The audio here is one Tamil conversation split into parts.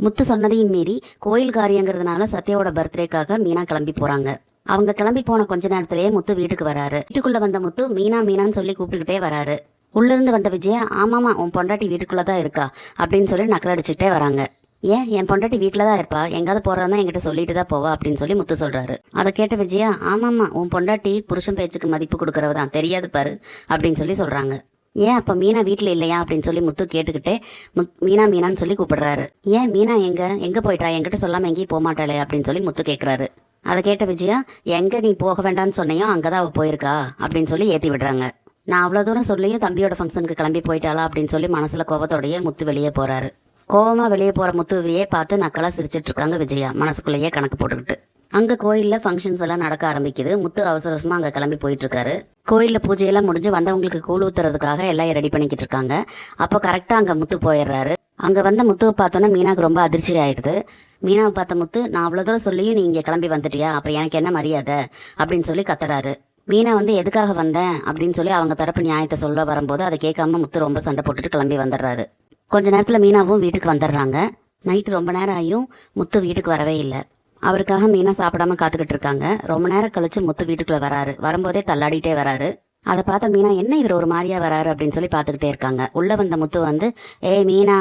முத்து சொன்னதையும் மீறி கோயில் காரியங்கிறதுனால சத்யாவோட பர்த்டேக்காக மீனா கிளம்பி போறாங்க. அவங்க கிளம்பி போன கொஞ்ச நேரத்திலேயே முத்து வீட்டுக்கு வராரு. வீட்டுக்குள்ள வந்த முத்து மீனா மீனான்னு சொல்லி கூப்பிட்டுக்கிட்டே வராரு. உள்ள இருந்து வந்த விஜயா, ஆமாமா உன் பொண்டாட்டி வீட்டுக்குள்ளதான் இருக்கா அப்படின்னு சொல்லி நக்கல் அடிச்சுட்டே வராங்க. ஏன் என் பொண்டாட்டி வீட்டுல தான் இருப்பா, எங்காவது போறதா என்கிட்ட சொல்லிட்டு தான் போவா அப்படின்னு சொல்லி முத்து சொல்றாரு. அதை கேட்ட விஜயா, ஆமாமா உன் பொண்டாட்டி புருஷன் பேச்சுக்கு மதிப்பு கொடுக்கறவதான், தெரியாது பாரு அப்படின்னு சொல்லி சொல்றாங்க. ஏன் அப்ப மீனா வீட்டுல இல்லையா அப்படின்னு சொல்லி முத்து கேட்டுக்கிட்டே மீனா மீனான்னு சொல்லி கூப்பிடுறாரு. ஏன் மீனா எங்க போயிட்டா, என்கிட்ட சொல்லாம எங்கேயும் போக மாட்டாளே அப்படின்னு சொல்லி முத்து கேட்கிறாரு. அதை கேட்ட விஜயா, எங்க நீ போக வேண்டாம்னு சொன்னையோ அங்கதான் அவ போயிருக்கா அப்படின்னு சொல்லி ஏத்தி விடுறாங்க. நான் அவ்வளவு தூரம் சொல்லியும் தம்பியோட ஃபங்க்ஷனுக்கு கிளம்பி போயிட்டாளா அப்படின்னு சொல்லி மனசுல கோபத்தோடயே முத்து வெளியே போறாரு. கோவமா வெளியே போற முத்துவையே பார்த்து நக்கலா சிரிச்சிட்டு இருக்காங்க விஜயா, மனசுக்குள்ளேயே கணக்கு போட்டுக்கிட்டு. அங்க கோயில்ல ஃபங்க்ஷன்ஸ் எல்லாம் நடக்க ஆரம்பிக்குது. முத்து அவசரமா அங்க கிளம்பி போயிட்டு இருக்காரு. கோயில்ல பூஜையெல்லாம் முடிஞ்சு வந்தவங்களுக்கு கூழ் ஊத்துறதுக்காக எல்லாம் ரெடி பண்ணிக்கிட்டு இருக்காங்க. அப்போ கரெக்டா அங்க முத்து போயிடுறாரு. அங்க வந்த முத்துவை பார்த்தோன்னா மீனாவுக்கு ரொம்ப அதிர்ச்சி ஆயிடுது. மீனாவை பார்த்த முத்து, நான் அவ்வளவு தூரம் சொல்லியும் நீ இங்க கிளம்பி வந்துட்டியா, அப்ப எனக்கு என்ன மரியாதை அப்படின்னு சொல்லி கத்துறாரு. மீனா எதுக்காக வந்தேன் அப்படின்னு சொல்லி அவங்க தரப்பு நியாயத்தை சொல்ல வரும்போது அதை கேட்காம முத்து ரொம்ப சண்டை போட்டுட்டு கிளம்பி வந்துடுறாரு. கொஞ்ச நேரத்துல மீனாவும் வீட்டுக்கு வந்துடுறாங்க. நைட்டு ரொம்ப நேரம் ஆகியும் முத்து வீட்டுக்கு வரவே இல்லை. அவருக்காக மீனா சாப்பிடாம காத்துக்கிட்டு இருக்காங்க. ரொம்ப நேரம் கழிச்சு முத்து வீட்டுக்குள்ள வராரு. வரும்போதே தள்ளாடிட்டே வராரு. அதை பார்த்த மீனா, என்ன இவர் ஒரு மாதிரியா வராரு அப்படின்னு சொல்லி பார்த்துக்கிட்டே இருக்காங்க. உள்ள வந்த முத்து ஏய் மீனா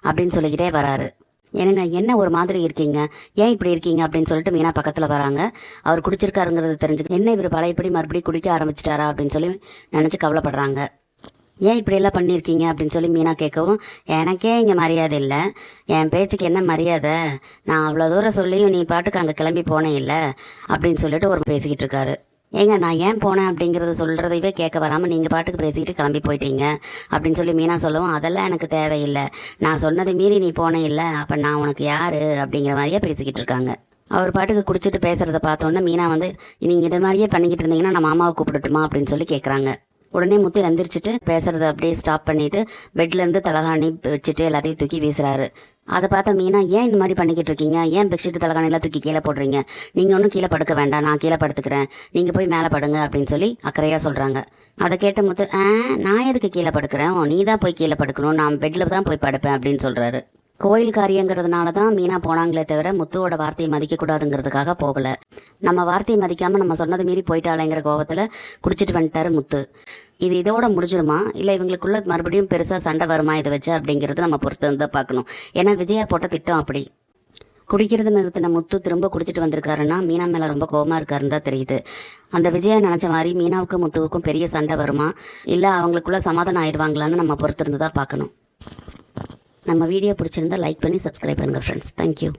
அப்படின்னு சொல்லிக்கிட்டே வராரு. என்னங்க என்ன ஒரு மாதிரி இருக்கீங்க, ஏன் இப்படி இருக்கீங்க அப்படின்னு சொல்லிட்டு மீனா பக்கத்துல வராங்க. அவர் குடிச்சிருக்காருங்கிறது தெரிஞ்சு என்ன இவர் பழையபடி மறுபடியும் குடிக்க ஆரம்பிச்சிட்டாரா அப்படின்னு சொல்லி நினைச்சு கவலைப்படுறாங்க. ஏன் இப்படி எல்லாம் பண்ணியிருக்கீங்க அப்படின்னு சொல்லி மீனா கேட்கவும், எனக்கே இங்கே மரியாதை இல்லை, என் பேச்சுக்கு என்ன மரியாதை, நான் அவ்வளோ தூரம் சொல்லியும் நீ பாட்டுக்கு அங்கே கிளம்பி போனே இல்லை அப்படின்னு சொல்லிட்டு ஒரு பேசிக்கிட்டு இருக்காரு. ஏங்க நான் ஏன் போனேன் அப்படிங்கிறத சொல்கிறதையே கேட்க வராமல் நீங்கள் பாட்டுக்கு பேசிக்கிட்டு கிளம்பி போயிட்டீங்க அப்படின்னு சொல்லி மீனா சொல்லவும், அதெல்லாம் எனக்கு தேவையில்லை, நான் சொன்னதை மீறி நீ போனே இல்லை, அப்போ நான் உனக்கு யார் அப்படிங்கிற மாதிரியே பேசிக்கிட்டு இருக்காங்க. அவர் பாட்டுக்கு குடிச்சிட்டு பேசுகிறத பார்த்தோன்னே மீனா நீங்கள் இது மாதிரியே பண்ணிக்கிட்டு இருந்தீங்கன்னா நான் மாமாவை கூப்பிடட்டுமா அப்படின்னு சொல்லி கேட்குறாங்க. உடனே முத்து எந்திரிச்சிட்டு பேசுறத அப்படியே ஸ்டாப் பண்ணிட்டு பெட்ல இருந்து தலகாணி வச்சுட்டு எல்லாத்தையும் தூக்கி வீசுறாரு. அதை பார்த்த மீனா, ஏன் இந்த மாதிரி பண்ணிக்கிட்டு இருக்கீங்க, ஏன் பெட்ஷீட் தலகாணிலாம் தூக்கி கீழே போடுறீங்க, நீங்க ஒன்றும் கீழே படுக்க வேண்டாம், நான் கீழே படுத்துக்கிறேன், நீங்க போய் மேலே படுங்க அப்படின்னு சொல்லி அக்கறையா சொல்றாங்க. அதை கேட்ட முத்து, நான் எதுக்கு கீழே படுக்கிறேன், நீ தான் போய் கீழே படுக்கணும், நான் பெட்ல தான் போய் படுப்பேன் அப்படின்னு சொல்றாரு. கோயில் காரியங்கிறதுனால தான் மீனா போனாங்களே தவிர முத்துவோட வார்த்தையை மதிக்கக்கூடாதுங்கிறதுக்காக போகல. நம்ம வார்த்தையை மதிக்காம நம்ம சொன்னது மீறி போயிட்டாளேங்கிற கோபத்துல குடிச்சிட்டு வந்துட்டாரு முத்து. இது இதோட முடிஞ்சிருமா இல்லை இவங்களுக்குள்ள மறுபடியும் பெருசாக சண்டை வருமா இதை வச்சு அப்படிங்கிறது நம்ம பொறுத்து இருந்தால் பார்க்கணும். ஏன்னா விஜயா போட்ட திட்டம் அப்படி. குடிக்கிறது நிறுத்தின முத்து திரும்ப குடிச்சிட்டு வந்திருக்காருன்னா மீனா மேலே ரொம்ப கோபமாக இருக்காருன்னு தான் தெரியுது. அந்த விஜயா நினச்ச மாதிரி மீனாவுக்கும் முத்துவுக்கும் பெரிய சண்டை வருமா இல்லை அவங்களுக்குள்ள சமாதானம் ஆயிடுவாங்களான்னு நம்ம பொறுத்து இருந்து தான் பார்க்கணும். நம்ம வீடியோ பிடிச்சிருந்தா லைக் பண்ணி சப்ஸ்கிரைப் பண்ணுங்கள் ஃப்ரெண்ட்ஸ். தேங்க்யூ.